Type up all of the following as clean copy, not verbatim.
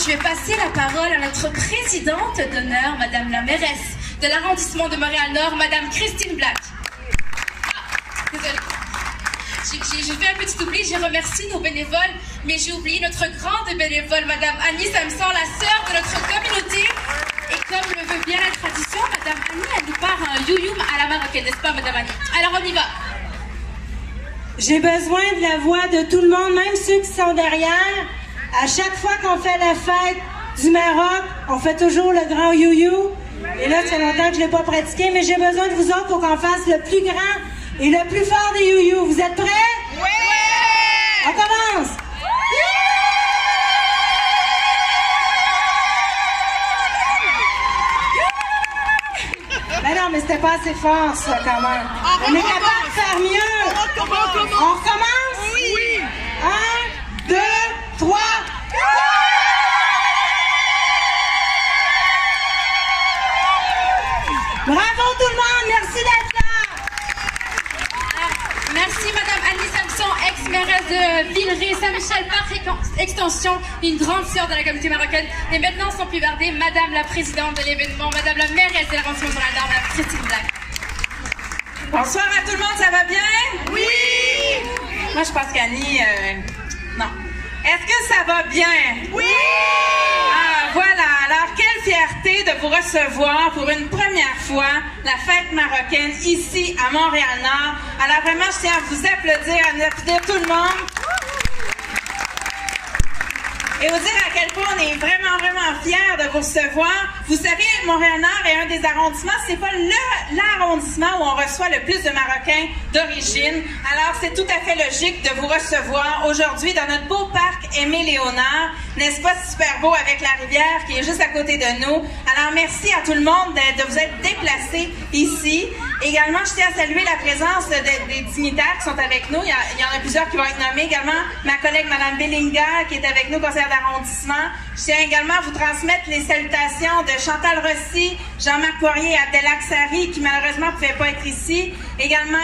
je vais passer la parole à notre présidente d'honneur, Madame la mairesse de l'arrondissement de Montréal-Nord, Madame Christine Black. Désolée. J'ai fait un petit oubli, j'ai remercié nos bénévoles, mais j'ai oublié notre grande bénévole, Madame Annie Samson, la sœur de notre communauté. Et comme le veut bien la tradition, Madame Annie, elle nous part un you-youm à la marocaine, n'est-ce pas, Madame Annie? Alors on y va. J'ai besoin de la voix de tout le monde, même ceux qui sont derrière. À chaque fois qu'on fait la fête du Maroc, on fait toujours le grand you-you. Et là, ça fait longtemps que je ne l'ai pas pratiqué, mais j'ai besoin de vous autres pour qu'on fasse le plus grand et le plus fort des you-you. Vous êtes prêts? Oui! On commence! Ben non, mais c'était pas assez fort, ça, quand même. On est capable de faire mieux. On recommence? Oui! 1, 2, 3. Bravo tout le monde, merci d'être là. Merci Madame Annie Samson, ex-mairesse de Villeray, Saint-Michel, par extension, une grande sœur de la communauté marocaine. Et maintenant, sans plus tarder, Madame la présidente de l'événement, Madame la mairesse de l'arrondissement de Montréal-Nord, Madame Christine Black. Bonsoir à tout le monde, ça va bien? Oui! Moi, je pense qu'Annie... non. Est-ce que ça va bien? Oui! Ah, voilà. Alors, quelle fierté de vous recevoir pour une première fois la fête marocaine ici à Montréal-Nord. Alors, vraiment, je tiens à vous applaudir, tout le monde. Et vous dire à quel point on est vraiment, vraiment fiers de vous recevoir. Vous savez, Montréal-Nord est un des arrondissements, c'est pas l'arrondissement où on reçoit le plus de Marocains d'origine. Alors, c'est tout à fait logique de vous recevoir aujourd'hui dans notre beau parc Aimé-Léonard. N'est-ce pas super beau avec la rivière qui est juste à côté de nous? Alors, merci à tout le monde de vous être déplacés ici. Également, je tiens à saluer la présence des dignitaires qui sont avec nous. Il y en a plusieurs qui vont être nommés. Également, ma collègue Mme Bellinga qui est avec nous, conseillère d'arrondissement. Je tiens également à vous transmettre les salutations de Chantal Rossi, Jean-Marc Poirier et Abdelak Sari qui malheureusement ne pouvaient pas être ici. Également,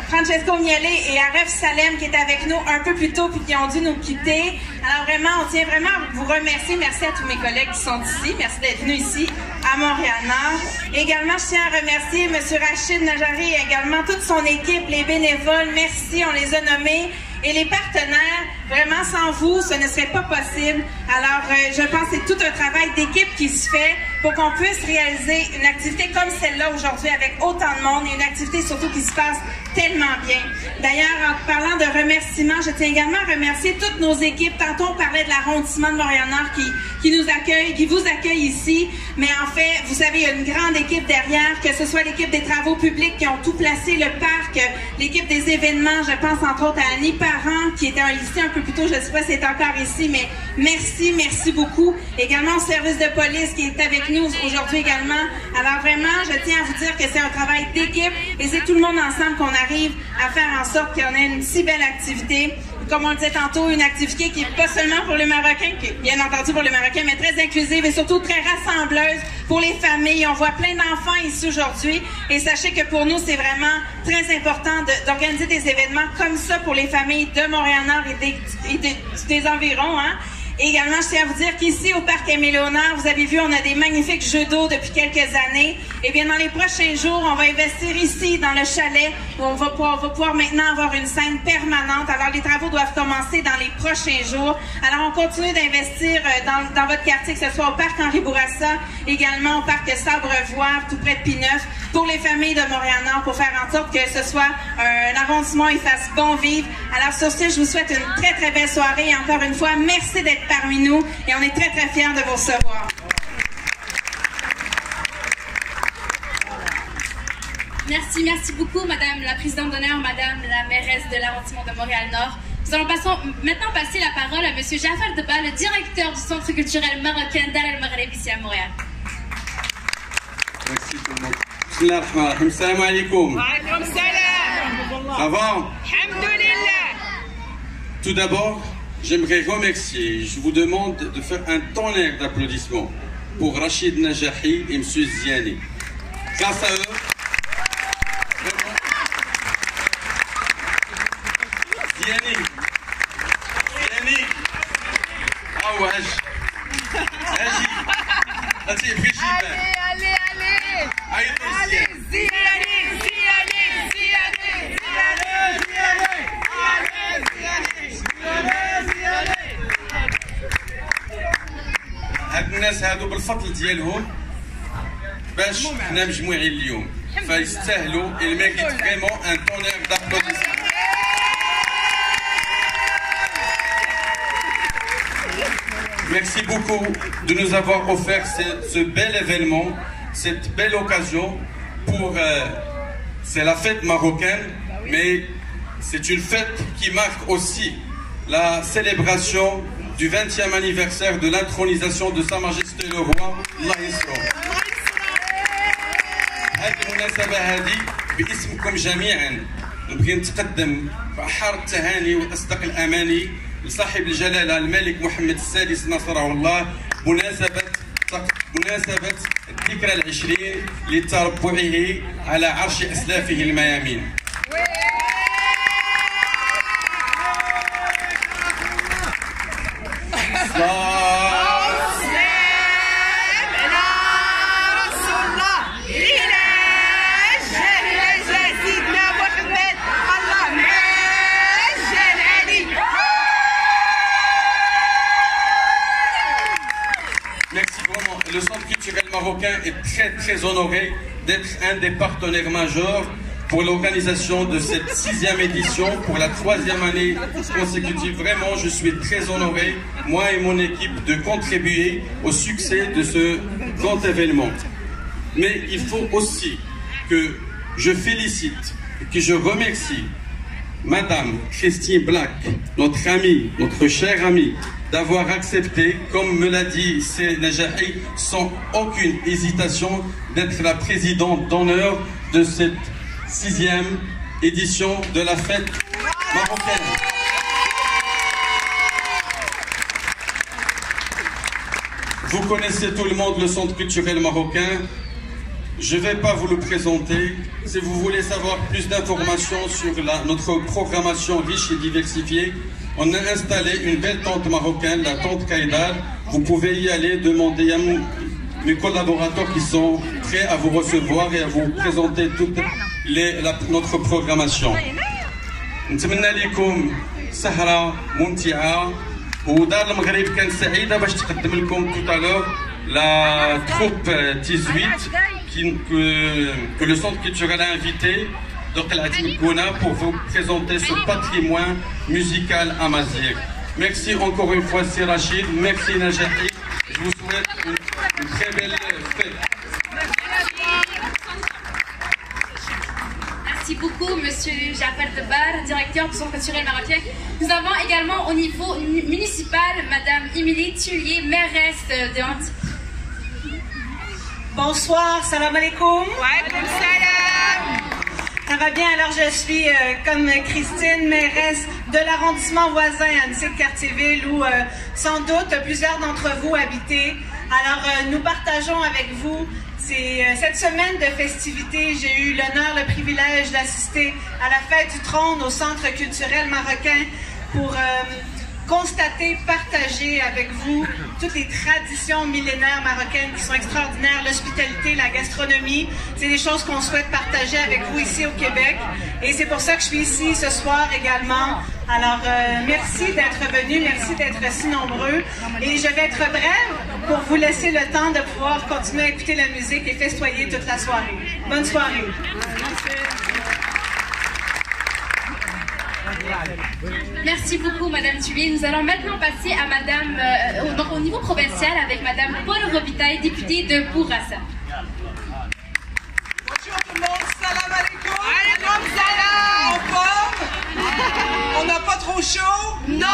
Francesco Miele et Aref Salem qui étaient avec nous un peu plus tôt puis qui ont dû nous quitter. Alors vraiment, on tient vraiment à vous remercier. Merci à tous mes collègues qui sont ici. Merci d'être venus ici à Montréal-Nord. Également, je tiens à remercier M. Rachid Najari et également toute son équipe, les bénévoles. Merci, on les a nommés. Et les partenaires, vraiment, sans vous, ce ne serait pas possible. Alors, je pense que c'est tout un travail d'équipe qui se fait pour qu'on puisse réaliser une activité comme celle-là aujourd'hui avec autant de monde et une activité surtout qui se passe tellement bien. D'ailleurs, en parlant de remerciements, je tiens également à remercier toutes nos équipes. Tantôt, on parlait de l'arrondissement de Montréal-Nord qui nous accueille, qui vous accueille ici. Mais en fait, vous savez, il y a une grande équipe derrière, que ce soit l'équipe des travaux publics qui ont tout placé, le parc, l'équipe des événements, je pense entre autres à Annie Parent, qui était ici un peu plus tôt, je ne sais pas si c'est encore ici, mais merci beaucoup. Également au service de police qui est avec nous aujourd'hui également. Alors vraiment, je tiens à vous dire que c'est un travail d'équipe et c'est tout le monde ensemble qu'on arrive à faire en sorte qu'on ait une si belle activité. Comme on le disait tantôt, une activité qui n'est pas seulement pour les Marocains, qui est bien entendu pour les Marocains, mais très inclusive et surtout très rassembleuse pour les familles. On voit plein d'enfants ici aujourd'hui et sachez que pour nous, c'est vraiment très important d'organiser des événements comme ça pour les familles de Montréal-Nord et des environs, hein. Et également, je tiens à vous dire qu'ici, au Parc Aimé-Léonard, vous avez vu, on a des magnifiques jeux d'eau depuis quelques années. Et bien, dans les prochains jours, on va investir ici, dans le chalet, où on va pouvoir maintenant avoir une scène permanente. Alors, les travaux doivent commencer dans les prochains jours. Alors, on continue d'investir dans votre quartier, que ce soit au Parc Henri-Bourassa, également au Parc Sabrevoire, tout près de Pineuf, pour les familles de Montréal-Nord, pour faire en sorte que ce soit un arrondissement et fasse bon vivre. Alors, sur ce, je vous souhaite une très, très belle soirée. Et encore une fois, merci d'être parmi nous et on est très, très fiers de vous recevoir. Merci beaucoup, Madame la présidente d'honneur, Madame la mairesse de l'arrondissement de Montréal-Nord. Nous allons maintenant passer la parole à Monsieur Jafar Deba, le directeur du Centre culturel marocain Dar El Maghreb ici à Montréal. Merci tout le monde. Bismillahirrahmanirrahim. Salam alaikum. Wa alaikum salam. Ça va? Alhamdulillah. Tout d'abord, j'aimerais remercier, je vous demande de faire un tonnerre d'applaudissements pour Rachid Najahi et M. Ziani. Grâce à eux, vraiment, Ziani, Awaj, Allez, allez, allez. هاد الناس هادو بالفضل ديالهم باش حنا مجموعين اليوم فيستاهلوا ils méritent vraiment un tonnerre d'applaudissements. Merci beaucoup de nous avoir offert ce bel événement, cette belle occasion pour c'est la fête marocaine, mais c'est une fête qui marque aussi la célébration du 20e anniversaire de l'intronisation de Sa Majesté le Roi, Allah Yisro. هذه المناسبة هذه باسمكم جميعا نبغي نتقدم بأحر التهاني وأصدق الأماني لصاحب الجلالة الملك محمد السادس نصره الله بمناسبة الذكرى العشرين لتربعه على عرش أسلافه الميامين. Le Centre culturel marocain est très honoré d'être un des partenaires majeurs pour l'organisation de cette 6e édition pour la 3e année consécutive. Vraiment, je suis très honoré, moi et mon équipe, de contribuer au succès de ce grand événement. Mais il faut aussi que je félicite et que je remercie Madame Christine Black, notre amie, notre chère amie, d'avoir accepté, comme me l'a dit C. Najahi, sans aucune hésitation, d'être la présidente d'honneur de cette 6e édition de la fête marocaine. Vous connaissez tout le monde le Centre culturel marocain. Je ne vais pas vous le présenter. Si vous voulez savoir plus d'informations sur notre programmation riche et diversifiée, on a installé une belle tente marocaine, la tente Kaïdar. Vous pouvez y aller, demander à mes collaborateurs qui sont prêts à vous recevoir et à vous présenter toute notre programmation. نتمنى لكم سهرة ممتعة ودار المغرب كانت سعيدة باش تقدم لكم tout à l'heure la troupe 18 que le Centre culturel a invité pour vous présenter ce patrimoine musical amazigh. Merci encore une fois Sir Rachid, merci Najahi, je vous souhaite une très belle fête. Merci beaucoup Monsieur Jafar Debar, directeur du Centre culturel marocain. Nous avons également au niveau municipal Madame Émilie Tullier, mairesse de Antibes. Bonsoir, salam alaikum. Wa alaykoum salam. Ça va bien, alors je suis comme Christine, mairesse de l'arrondissement voisin Annecy-Cartierville où sans doute plusieurs d'entre vous habitez. Alors nous partageons avec vous cette semaine de festivités. J'ai eu l'honneur, le privilège d'assister à la fête du trône au Centre culturel marocain pour constater, partager avec vous toutes les traditions millénaires marocaines qui sont extraordinaires, l'hospitalité, la gastronomie. C'est des choses qu'on souhaite partager avec vous ici au Québec. Et c'est pour ça que je suis ici ce soir également. Alors, merci d'être venus, merci d'être si nombreux. Et je vais être brève pour vous laisser le temps de pouvoir continuer à écouter la musique et festoyer toute la soirée. Bonne soirée. Merci beaucoup Madame Tullier. Nous allons maintenant passer à Madame, donc au niveau provincial avec Madame Paul Robitaille, députée de Bourassa. Bonjour tout le monde, salam alaikum. Alaykoum salam. En forme? On n'a pas trop chaud? Non.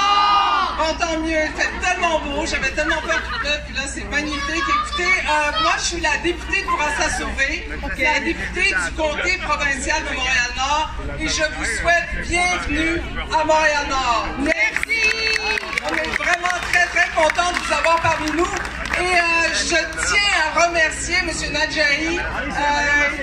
Bon, tant mieux, il fait tellement beau, j'avais tellement peur du pleuve, puis là c'est magnifique. Écoutez, moi je suis la députée de Bourassa-Sauvé, la députée du comté provincial de Montréal-Nord, et je vous souhaite bienvenue à Montréal-Nord. Merci. On est vraiment très contents de vous avoir parmi nous. Et je tiens à remercier M. Najahi,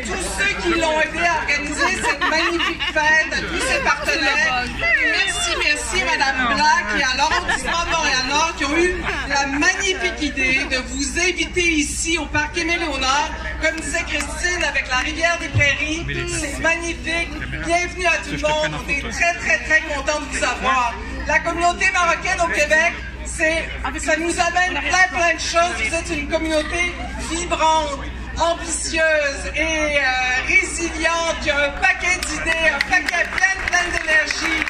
tous ceux qui l'ont aidé à organiser cette magnifique fête, à tous ses partenaires. Et merci Mme Black et à l'arrondissement de Montréal-Nord qui ont eu la magnifique idée de vous inviter ici au parc Aimé-Léonard. Comme disait Christine, avec la rivière des Prairies, c'est magnifique. Bienvenue à tout le monde. On est très, très, très contents de vous avoir. La communauté marocaine au Québec, ça nous amène plein de choses. Vous êtes une communauté vibrante, ambitieuse et résiliente, qui a un paquet d'idées, un paquet plein d'énergie.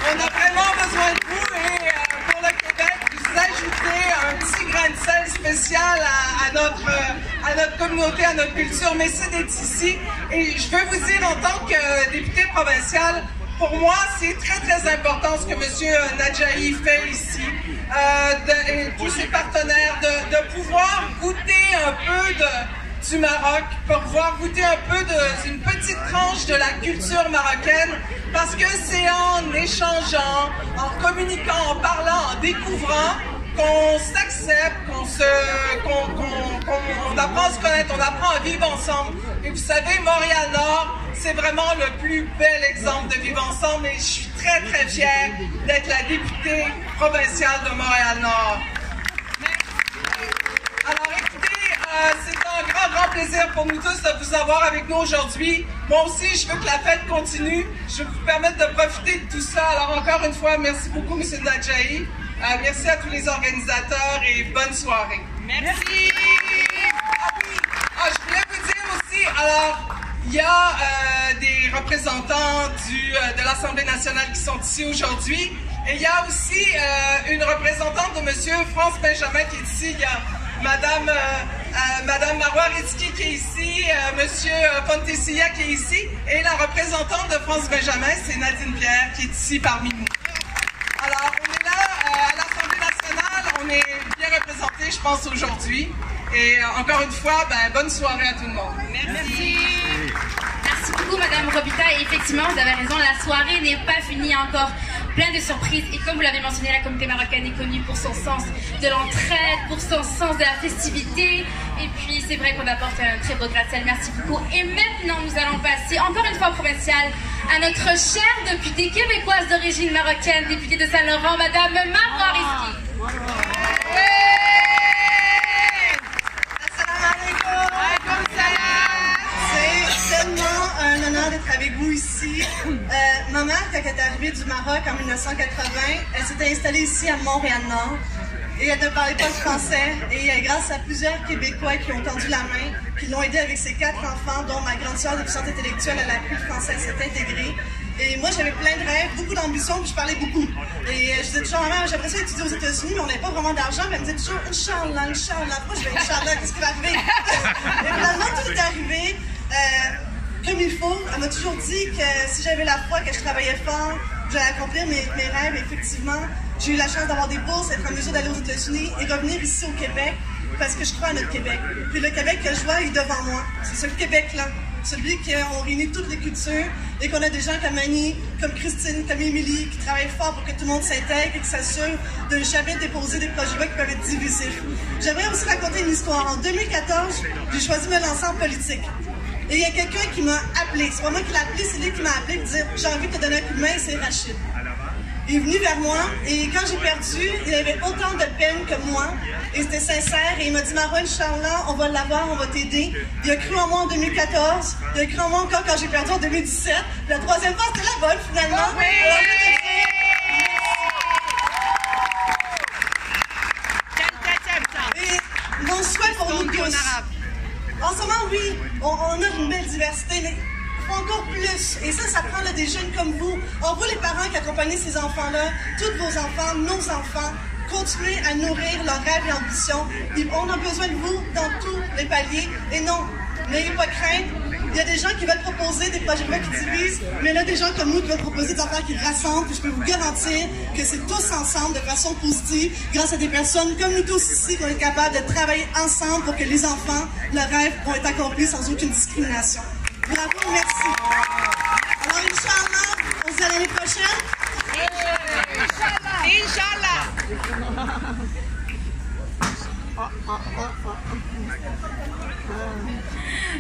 On a vraiment besoin de vous et pour le Québec, vous ajoutez un petit grain de sel spécial à notre communauté, à notre culture. Merci d'être ici. Et je veux vous dire, en tant que député provincial, pour moi, c'est très, très important ce que M. Nadjahi fait ici, et tous ses partenaires, de pouvoir goûter un peu du Maroc, pour pouvoir goûter un peu d'une petite tranche de la culture marocaine, parce que c'est en échangeant, en communiquant, en parlant, en découvrant, qu'on s'accepte, qu'on apprend à se connaître, on apprend à vivre ensemble. Et vous savez, Montréal-Nord, c'est vraiment le plus bel exemple de vivre ensemble et je suis très, très fière d'être la députée provinciale de Montréal-Nord. Alors écoutez, c'est un grand plaisir pour nous tous de vous avoir avec nous aujourd'hui. Moi aussi, je veux que la fête continue. Je veux vous permettre de profiter de tout ça. Alors encore une fois, merci beaucoup, M. Nadjahi. Merci à tous les organisateurs et bonne soirée. Merci. Je voulais vous dire aussi, alors, il y a des représentants de l'Assemblée nationale qui sont ici aujourd'hui. Et il y a aussi une représentante de M. France Benjamin qui est ici. Il y a Madame Marois Rizki qui est ici, M. Fontesilla qui est ici. Et la représentante de France Benjamin, c'est Nadine Pierre qui est ici parmi nous. Alors, on est là à l'Assemblée nationale, on est bien représentés, je pense, aujourd'hui. Et encore une fois, bonne soirée à tout le monde. Merci. Merci beaucoup, Madame Robita. Et effectivement, vous avez raison, la soirée n'est pas finie encore. Plein de surprises. Et comme vous l'avez mentionné, la communauté marocaine est connue pour son sens de l'entraide, pour son sens de la festivité. Et puis, c'est vrai qu'on apporte un très beau gratte-ciel. Merci beaucoup. Et maintenant, nous allons passer encore une fois au provincial à notre chère députée québécoise d'origine marocaine, députée de Saint-Laurent, Madame Marois Rizki. C'est tellement un honneur d'être avec vous ici. Ma mère, quand elle est arrivée du Maroc en 1980, elle s'était installée ici à Montréal-Nord et elle ne parlait pas le français. Et grâce à plusieurs Québécois qui ont tendu la main, qui l'ont aidée avec ses 4 enfants, dont ma grande sœur déficiente intellectuelle, elle a appris le français, elle s'est intégrée. Et moi, j'avais plein de rêves, beaucoup d'ambition, puis je parlais beaucoup. Et je disais toujours à ma mère, j'aimerais ça étudier aux États-Unis, mais on n'avait pas vraiment d'argent. Puis elle me disait toujours, Inch'Allah, Inch'Allah. Pourquoi je vais Inch'Allah? Qu'est-ce qui va arriver? Et finalement, tout est arrivé comme il faut. Elle m'a toujours dit que si j'avais la foi, que je travaillais fort, j'allais accomplir mes rêves. Et effectivement, j'ai eu la chance d'avoir des bourses, être en mesure d'aller aux États-Unis et revenir ici au Québec parce que je crois à notre Québec. Puis le Québec que je vois est devant moi. C'est ce Québec-là. Celui qu'on réunit toutes les cultures et qu'on a des gens comme Annie, comme Christine, comme Émilie qui travaillent fort pour que tout le monde s'intègre et qui s'assurent de ne jamais déposer des projets qui peuvent être divisifs. J'aimerais aussi raconter une histoire. En 2014, j'ai choisi de me lancer en politique. Et il y a quelqu'un qui m'a appelé. C'est pas moi qui l'ai appelé, c'est lui qui m'a appelé pour dire « J'ai envie de te donner un coup de main » et c'est Rachid. Il est venu vers moi et quand j'ai perdu, il avait autant de peine que moi. Et c'était sincère et il m'a dit « Marois, Inch'Allah, on va l'avoir, on va t'aider. » Il a cru en moi en 2014, il a cru en moi encore quand j'ai perdu en 2017. La troisième fois, c'était la bonne finalement. Oui. Et mon souhait pour nous tous. En ce moment, oui, on a une belle diversité, mais il faut encore plus. Et ça prend là, des jeunes comme vous. En vous, les parents qui accompagnez ces enfants-là, tous vos enfants, nos enfants, continuez à nourrir leurs rêves et ambitions. On a besoin de vous dans tous les paliers. Et non, n'ayez pas crainte. Il y a des gens qui veulent proposer des projets qui divisent, mais il y a des gens comme nous qui veulent proposer des affaires qui rassemblent. Puis je peux vous garantir que c'est tous ensemble, de façon positive, grâce à des personnes comme nous tous ici, qu'on est capable de travailler ensemble pour que les enfants, leurs rêves vont être accomplis sans aucune discrimination. Bravo, merci. Alors, Inch'Allah, on se dit à l'année prochaine. Inch'Allah.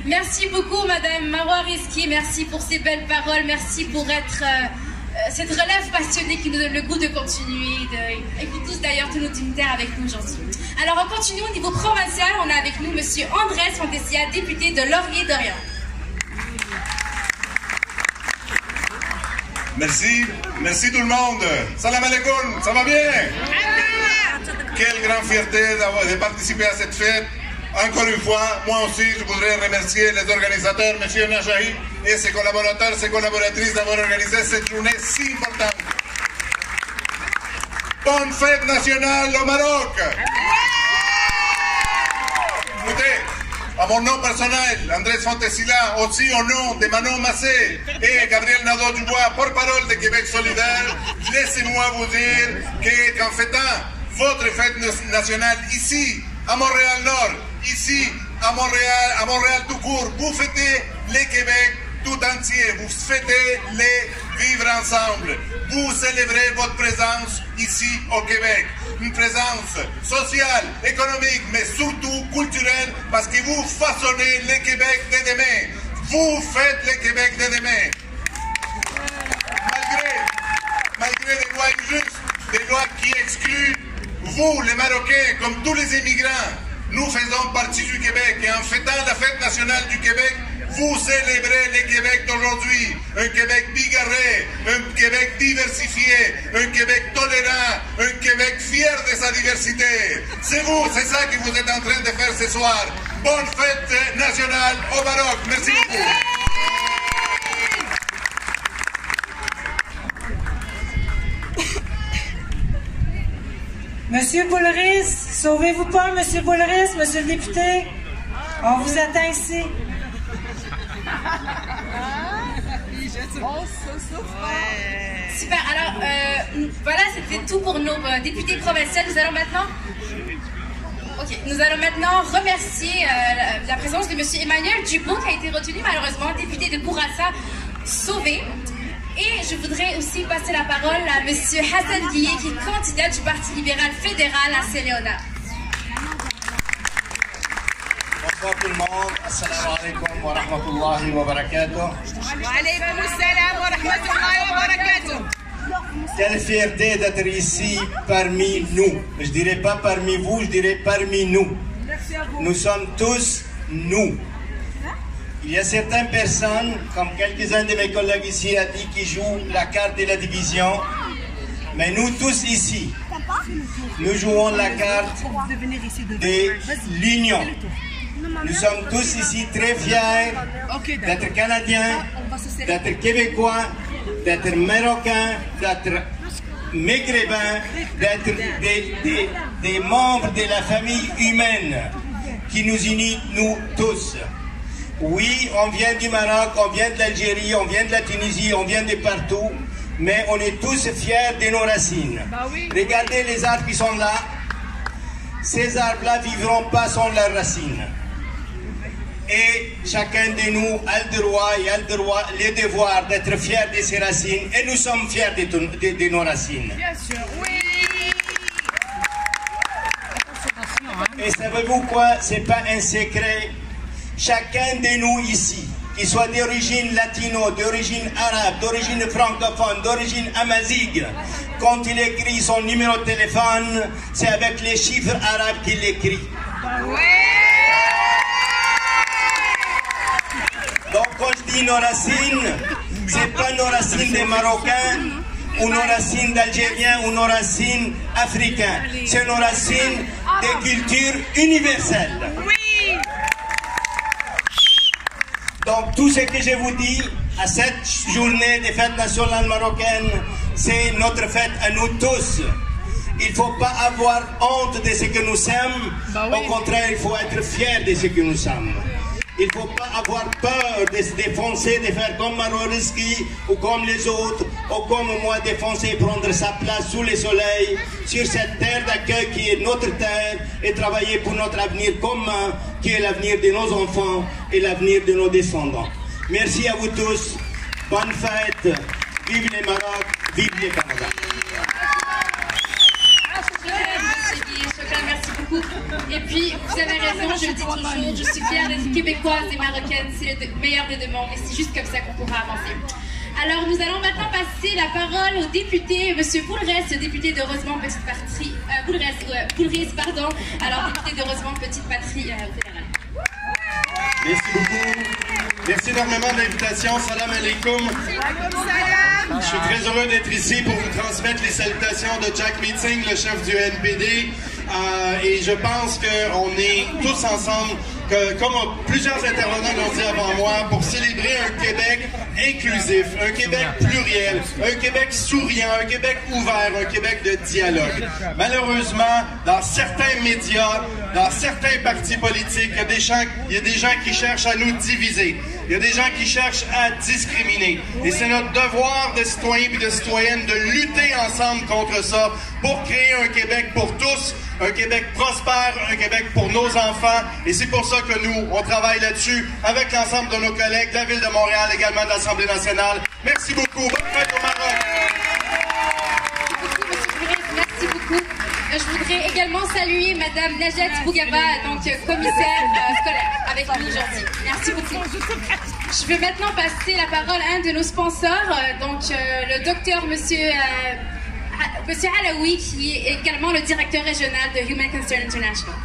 Merci beaucoup, Madame Marois Rizki. Merci pour ces belles paroles. Merci pour être cette relève passionnée qui nous donne le goût de continuer, et puis tous d'ailleurs, tous nos dignitaires avec nous aujourd'hui. Alors on continue au niveau provincial, on a avec nous Monsieur Andrés Fontessia, député de Laurier-Dorion. Merci, merci tout le monde. Salam alaikum, ça va bien? Quelle grande fierté de participer à cette fête. Encore une fois, moi aussi, je voudrais remercier les organisateurs, M. Najahi et ses collaborateurs, ses collaboratrices d'avoir organisé cette journée si importante. Bonne fête nationale au Maroc! Écoutez, à mon nom personnel, Andrés Fontessia, aussi au nom de Manon Massé et Gabriel Nadeau-Dubois, porte-parole de Québec solidaire, laissez-moi vous dire qu'en fêtant votre fête nationale ici, à Montréal-Nord, ici, à Montréal tout court, vous fêtez les Québec tout entier, vous fêtez les vivre ensemble, vous célébrez votre présence ici au Québec, une présence sociale, économique, mais surtout culturelle, parce que vous façonnez le Québec de demain, vous faites le Québec de demain. Malgré des lois injustes, des lois qui excluent vous, les Marocains, comme tous les immigrants, nous faisons partie du Québec et en fêtant la fête nationale du Québec, vous célébrez le Québec d'aujourd'hui. Un Québec bigarré, un Québec diversifié, un Québec tolérant, un Québec fier de sa diversité. C'est vous, c'est ça que vous êtes en train de faire ce soir. Bonne fête nationale au Maroc. Merci beaucoup. Monsieur Boulris, sauvez-vous pas, Monsieur Boulris, Monsieur le député. On vous attend ici. Super, alors voilà, c'était tout pour nos députés provinciaux. Nous allons maintenant remercier la présence de Monsieur Emmanuel Dubois qui a été retenu malheureusement, député de Bourassa sauvé. Et je voudrais aussi passer la parole à M. Hassan Guillet, qui est candidat du Parti libéral fédéral à Saint-Léonard. Bonsoir tout le monde. Assalamu alaikum wa rahmatullahi wa barakatuh. Wa alaykum assalam wa rahmatullahi wa barakatuh. Quelle fierté d'être ici parmi nous. Je dirais pas parmi vous, je dirais parmi nous. Nous sommes tous nous. Il y a certaines personnes, comme quelques-uns de mes collègues ici a dit, qui jouent la carte de la division. Mais nous tous ici, nous jouons la carte de l'union. Nous sommes tous ici très fiers d'être Canadiens, d'être Québécois, d'être Marocains, d'être Maghrébins, d'être des membres de la famille humaine qui nous unit, nous tous. Oui, on vient du Maroc, on vient de l'Algérie, on vient de la Tunisie, on vient de partout, mais on est tous fiers de nos racines. Regardez les arbres qui sont là. Ces arbres-là ne vivront pas sans leurs racines. Et chacun de nous a le droit et le devoir d'être fier de ses racines. Et nous sommes fiers de nos racines. Bien sûr, oui. Et savez-vous quoi? C'est pas un secret. Chacun de nous ici, qu'il soit d'origine latino, d'origine arabe, d'origine francophone, d'origine amazighe, quand il écrit son numéro de téléphone, c'est avec les chiffres arabes qu'il écrit. Donc quand je dis nos racines, c'est pas nos racines des Marocains, ou nos racines d'Algériens, ou nos racines africains. C'est nos racines des cultures universelles. Donc tout ce que je vous dis à cette journée des fêtes nationales marocaines, c'est notre fête à nous tous. Il ne faut pas avoir honte de ce que nous sommes. Au contraire, il faut être fier de ce que nous sommes. Il ne faut pas avoir peur de se défoncer, de faire comme Maroriski ou comme les autres, ou comme moi, défoncer et prendre sa place sous le soleil, sur cette terre d'accueil qui est notre terre, et travailler pour notre avenir commun, qui est l'avenir de nos enfants et l'avenir de nos descendants. Merci à vous tous. Bonne fête. Vive les Maroc, vive les Canada. Merci beaucoup. Et puis, vous avez raison, je le dis toujours, je suis fière d'être québécoise et marocaine, c'est le meilleur des deux mondes et c'est juste comme ça qu'on pourra avancer. Alors, nous allons maintenant passer passer la parole au député, M. Boulrès, député de Rosemont Petite Patrie. Boulris, pardon. Alors, député de Rosemont Petite Patrie fédérale. Merci beaucoup. Merci énormément de l'invitation. Salam alaikum. Je suis très heureux d'être ici pour vous transmettre les salutations de Jack Meeting, le chef du NPD. Et je pense qu'on est tous ensemble, comme plusieurs intervenants l'ont dit avant moi, pour célébrer un Québec inclusif, un Québec pluriel, un Québec souriant, un Québec ouvert, un Québec de dialogue. Malheureusement, dans certains médias, dans certains partis politiques, il y a des gens qui cherchent à nous diviser. Il y a des gens qui cherchent à discriminer. Et c'est notre devoir de citoyens et de citoyennes de lutter ensemble contre ça pour créer un Québec pour tous, un Québec prospère, un Québec pour nos enfants. Et c'est pour ça que nous, on travaille là-dessus avec l'ensemble de nos collègues de la Ville de Montréal, également de l'Assemblée nationale. Merci beaucoup. Bonne fête au Maroc. Merci beaucoup. Je voudrais également saluer Madame Najat Bougaba, donc commissaire scolaire, avec nous aujourd'hui. Merci beaucoup. Je vais maintenant passer la parole à un de nos sponsors, le docteur Monsieur Alaoui, qui est également le directeur régional de Human Concern International.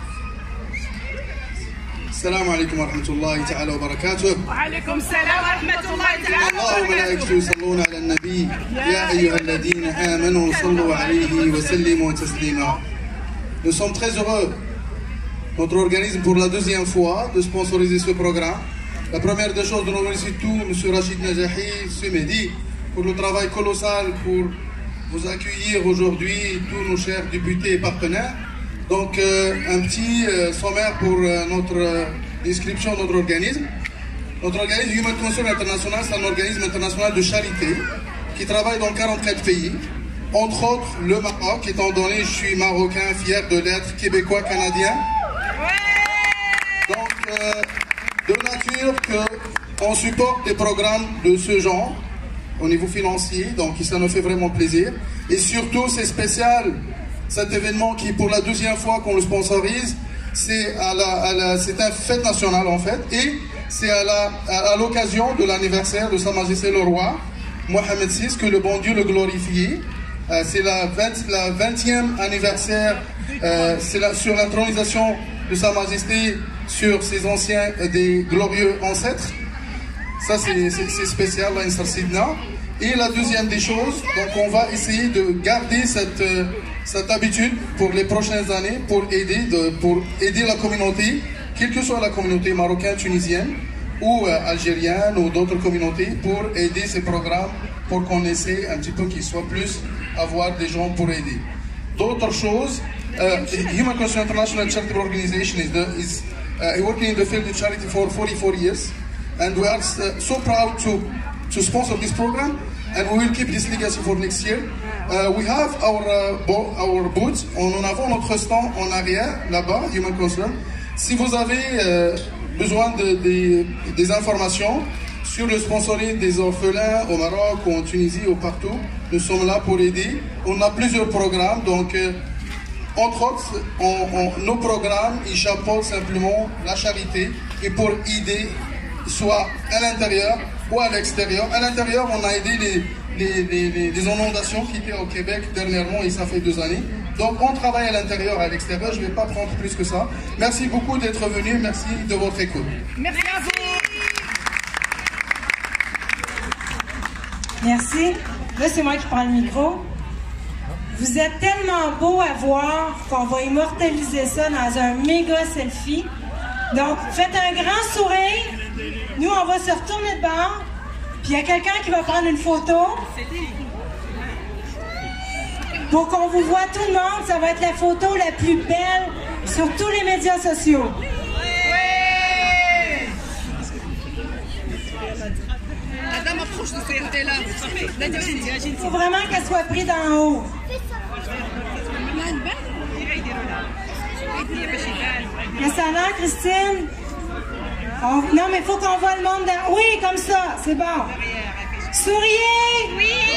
السلام عليكم ورحمة الله تعالى وبركاته. وعليكم السلام ورحمة الله تعالى الله وملائكته يصلون على النبي يا أيها الذين آمنوا صلوا عليه وسلموا تسليما. Nous sommes très heureux, notre organisme pour la deuxième fois, de sponsoriser ce programme. La première des choses, nous remercions tout M. Rachid Najahi, M. Mehdi, pour le travail colossal pour vous accueillir aujourd'hui, tous nos chers députés et partenaires. Donc, un petit sommaire pour notre description de notre organisme. Notre organisme Human Concern International, c'est un organisme international de charité qui travaille dans 44 pays, entre autres le Maroc, étant donné que je suis marocain, fier de l'être, québécois, canadien. Donc, de nature qu'on supporte des programmes de ce genre au niveau financier, donc ça nous fait vraiment plaisir. Et surtout, c'est spécial. Cet événement qui, pour la deuxième fois qu'on le sponsorise, c'est une fête nationale en fait, et c'est à l'occasion de l'anniversaire de Sa Majesté le Roi, Mohamed VI, que le bon Dieu le glorifie. C'est la 20e anniversaire, sur l'intronisation de Sa Majesté sur ses anciens, des glorieux ancêtres. Ça c'est spécial, là, Sidna. Et la deuxième des choses, donc on va essayer de garder cette habitude pour les prochaines années pour aider la communauté, quelle que soit la communauté marocaine, tunisienne ou algérienne ou d'autres communautés, pour aider ces programmes, pour qu'on essaie un petit peu qu'il soit plus avoir des gens pour aider. D'autres choses, Human Concern International Charitable Organization is working in the field of charity for 44 years, and we are so proud to sponsor this program, and we will keep this legacy for next year. We have our booth. Nous avons notre stand en arrière, là-bas, Human Concern. Si vous avez besoin des informations sur le sponsoring des orphelins au Maroc ou en Tunisie ou partout, nous sommes là pour aider. On a plusieurs programmes, donc entre autres, nos programmes, ils chapeautent simplement la charité et pour aider soit à l'intérieur ou à l'extérieur. À l'intérieur, on a aidé les inondations qui étaient au Québec dernièrement, et ça fait 2 années. Donc on travaille à l'intérieur et à l'extérieur. Je ne vais pas prendre plus que ça. Merci beaucoup d'être venu. Merci de votre écoute. Merci à vous. Merci. Là, c'est moi qui prends le micro. Vous êtes tellement beau à voir qu'on va immortaliser ça dans un méga selfie. Donc, faites un grand sourire. Nous, on va se retourner de bord. Puis il y a quelqu'un qui va prendre une photo. Pour qu'on vous voit tout le monde, ça va être la photo la plus belle sur tous les médias sociaux. Il faut vraiment qu'elle soit prise d'en haut. Mais ça va, Christine? Non, mais il faut qu'on voit le monde dans... Oui, comme ça, c'est bon. Souriez! Oui!